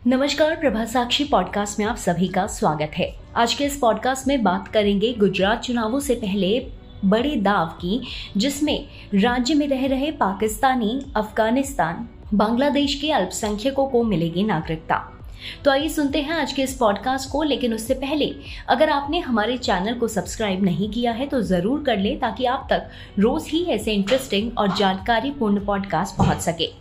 नमस्कार, प्रभा साक्षी पॉडकास्ट में आप सभी का स्वागत है। आज के इस पॉडकास्ट में बात करेंगे गुजरात चुनावों से पहले बड़े दाव की, जिसमें राज्य में रह रहे पाकिस्तानी, अफगानिस्तान, बांग्लादेश के अल्पसंख्यकों को मिलेगी नागरिकता। तो आइए सुनते हैं आज के इस पॉडकास्ट को। लेकिन उससे पहले अगर आपने हमारे चैनल को सब्सक्राइब नहीं किया है तो जरूर कर ले, ताकि आप तक रोज ही ऐसे इंटरेस्टिंग और जानकारी पूर्ण पॉडकास्ट पहुंच सके।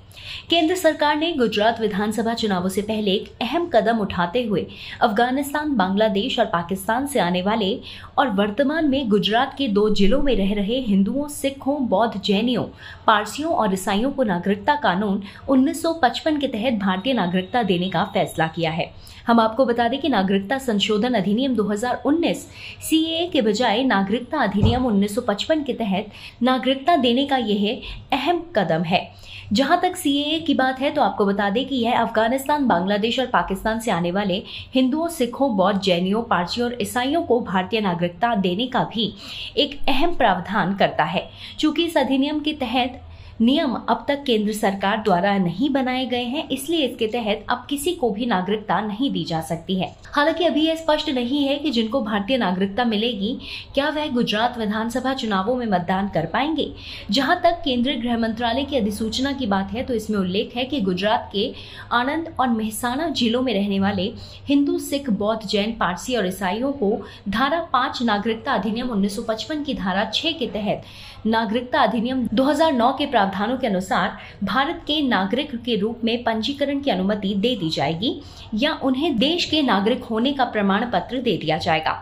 केंद्र सरकार ने गुजरात विधानसभा चुनावों से पहले एक अहम कदम उठाते हुए अफगानिस्तान, बांग्लादेश और पाकिस्तान से आने वाले और वर्तमान में गुजरात के 2 जिलों में रह रहे हिंदुओं, सिखों, बौद्ध, जैनियों, पारसियों और ईसाइयों को नागरिकता कानून 1955 के तहत भारतीय नागरिकता देने का फैसला किया है। हम आपको बता दें कि नागरिकता संशोधन अधिनियम 2019 सीएए के बजाय नागरिकता अधिनियम 1955 के तहत नागरिकता देने का यह अहम कदम है। जहां तक सीएए की बात है तो आपको बता दें कि यह अफगानिस्तान, बांग्लादेश और पाकिस्तान से आने वाले हिंदुओं, सिखों, बौद्ध, जैनियों, पारसियों और ईसाइयों को भारतीय नागरिकता देने का भी एक अहम प्रावधान करता है। चूंकि इस अधिनियम के तहत नियम अब तक केंद्र सरकार द्वारा नहीं बनाए गए हैं, इसलिए इसके तहत अब किसी को भी नागरिकता नहीं दी जा सकती है। हालांकि अभी यह स्पष्ट नहीं है कि जिनको भारतीय नागरिकता मिलेगी, क्या वह गुजरात विधानसभा चुनावों में मतदान कर पाएंगे। जहां तक केंद्रीय गृह मंत्रालय की अधिसूचना की बात है तो इसमें उल्लेख है कि गुजरात के आणंद और मेहसाणा जिलों में रहने वाले हिंदू, सिख, बौद्ध, जैन, पारसी और ईसाइयों को धारा 5 नागरिकता अधिनियम 1955 की धारा 6 के तहत नागरिकता अधिनियम 2009 के प्रावधानों के अनुसार भारत के नागरिक के रूप में पंजीकरण की अनुमति दे दी जाएगी या उन्हें देश के नागरिक होने का प्रमाण पत्र दे दिया जाएगा।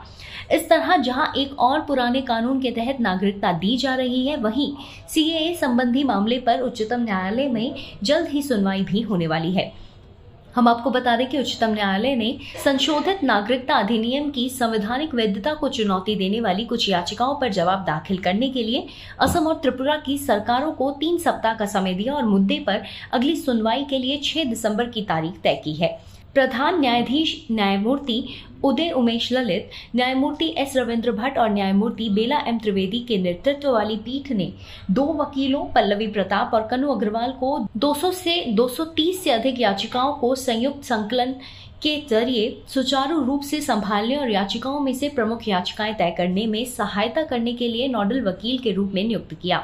इस तरह जहां एक और पुराने कानून के तहत नागरिकता दी जा रही है, वहीं सीएए संबंधी मामले पर उच्चतम न्यायालय में जल्द ही सुनवाई भी होने वाली है। हम आपको बता दें कि उच्चतम न्यायालय ने संशोधित नागरिकता अधिनियम की संवैधानिक वैधता को चुनौती देने वाली कुछ याचिकाओं पर जवाब दाखिल करने के लिए असम और त्रिपुरा की सरकारों को 3 सप्ताह का समय दिया और मुद्दे पर अगली सुनवाई के लिए 6 दिसंबर की तारीख तय की है। प्रधान न्यायाधीश न्यायमूर्ति उदय उमेश ललित, न्यायमूर्ति एस रविंद्र भट्ट और न्यायमूर्ति बेला एम त्रिवेदी के नेतृत्व वाली पीठ ने 2 वकीलों पल्लवी प्रताप और कनु अग्रवाल को 200 से 230 से अधिक याचिकाओं को संयुक्त संकलन के जरिए सुचारू रूप से संभालने और याचिकाओं में से प्रमुख याचिकाएं तय करने में सहायता करने के लिए नोडल वकील के रूप में नियुक्त किया।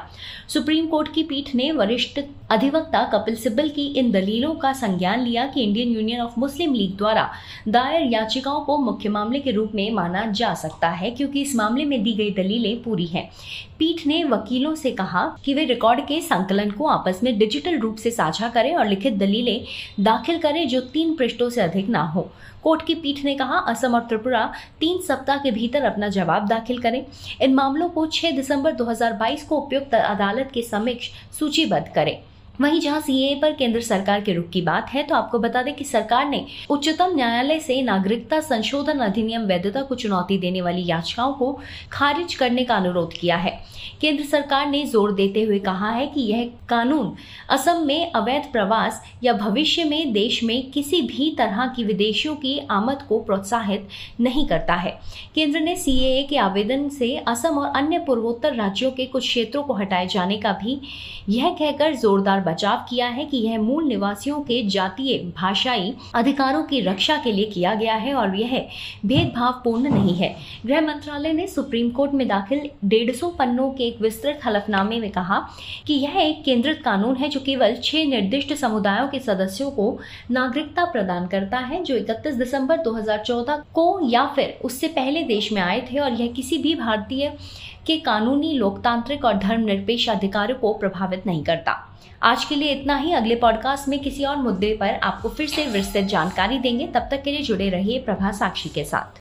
सुप्रीम कोर्ट की पीठ ने वरिष्ठ अधिवक्ता कपिल सिब्बल की इन दलीलों का संज्ञान लिया कि Indian union of Muslim league द्वारा दायर याचिकाओं को मुख्य मामले के रूप में माना जा सकता है, क्योंकि इस मामले में दी गई दलीलें पूरी हैं। पीठ ने वकीलों से कहा कि वे रिकॉर्ड के संकलन को आपस में डिजिटल रूप से साझा करें और लिखित दलीलें दाखिल करें जो 3 पृष्ठों से अधिक ना हो। कोर्ट की पीठ ने कहा असम और त्रिपुरा 3 सप्ताह के भीतर अपना जवाब दाखिल करें। इन मामलों को 6 दिसंबर 2022 को उपयुक्त अदालत के समक्ष सूचीबद्ध करें। वहीं जहां सीएए पर केंद्र सरकार के रुख की बात है तो आपको बता दें कि सरकार ने उच्चतम न्यायालय से नागरिकता संशोधन अधिनियम वैधता को चुनौती देने वाली याचिकाओं को खारिज करने का अनुरोध किया है। केंद्र सरकार ने जोर देते हुए कहा है कि यह कानून असम में अवैध प्रवास या भविष्य में देश में किसी भी तरह की विदेशियों की आमद को प्रोत्साहित नहीं करता है। केंद्र ने सीएए के आवेदन से असम और अन्य पूर्वोत्तर राज्यों के कुछ क्षेत्रों को हटाए जाने का भी यह कहकर जोरदार बचाव किया है कि यह मूल निवासियों के जातीय, भाषाई अधिकारों की रक्षा के लिए किया गया है और यह भेदभावपूर्ण नहीं है। गृह मंत्रालय ने सुप्रीम कोर्ट में दाखिल 150 पन्नों के एक विस्तृत हलफनामे में कहा कि यह एक केंद्रित कानून है जो केवल 6 निर्दिष्ट समुदायों के सदस्यों को नागरिकता प्रदान करता है जो 31 दिसंबर 2014 को या फिर उससे पहले देश में आए थे, और यह किसी भी भारतीय के कानूनी, लोकतांत्रिक और धर्मनिरपेक्ष अधिकारों को प्रभावित नहीं करता। आज के लिए इतना ही। अगले पॉडकास्ट में किसी और मुद्दे पर आपको फिर से विस्तृत जानकारी देंगे। तब तक के लिए जुड़े रहिए प्रभा साक्षी के साथ।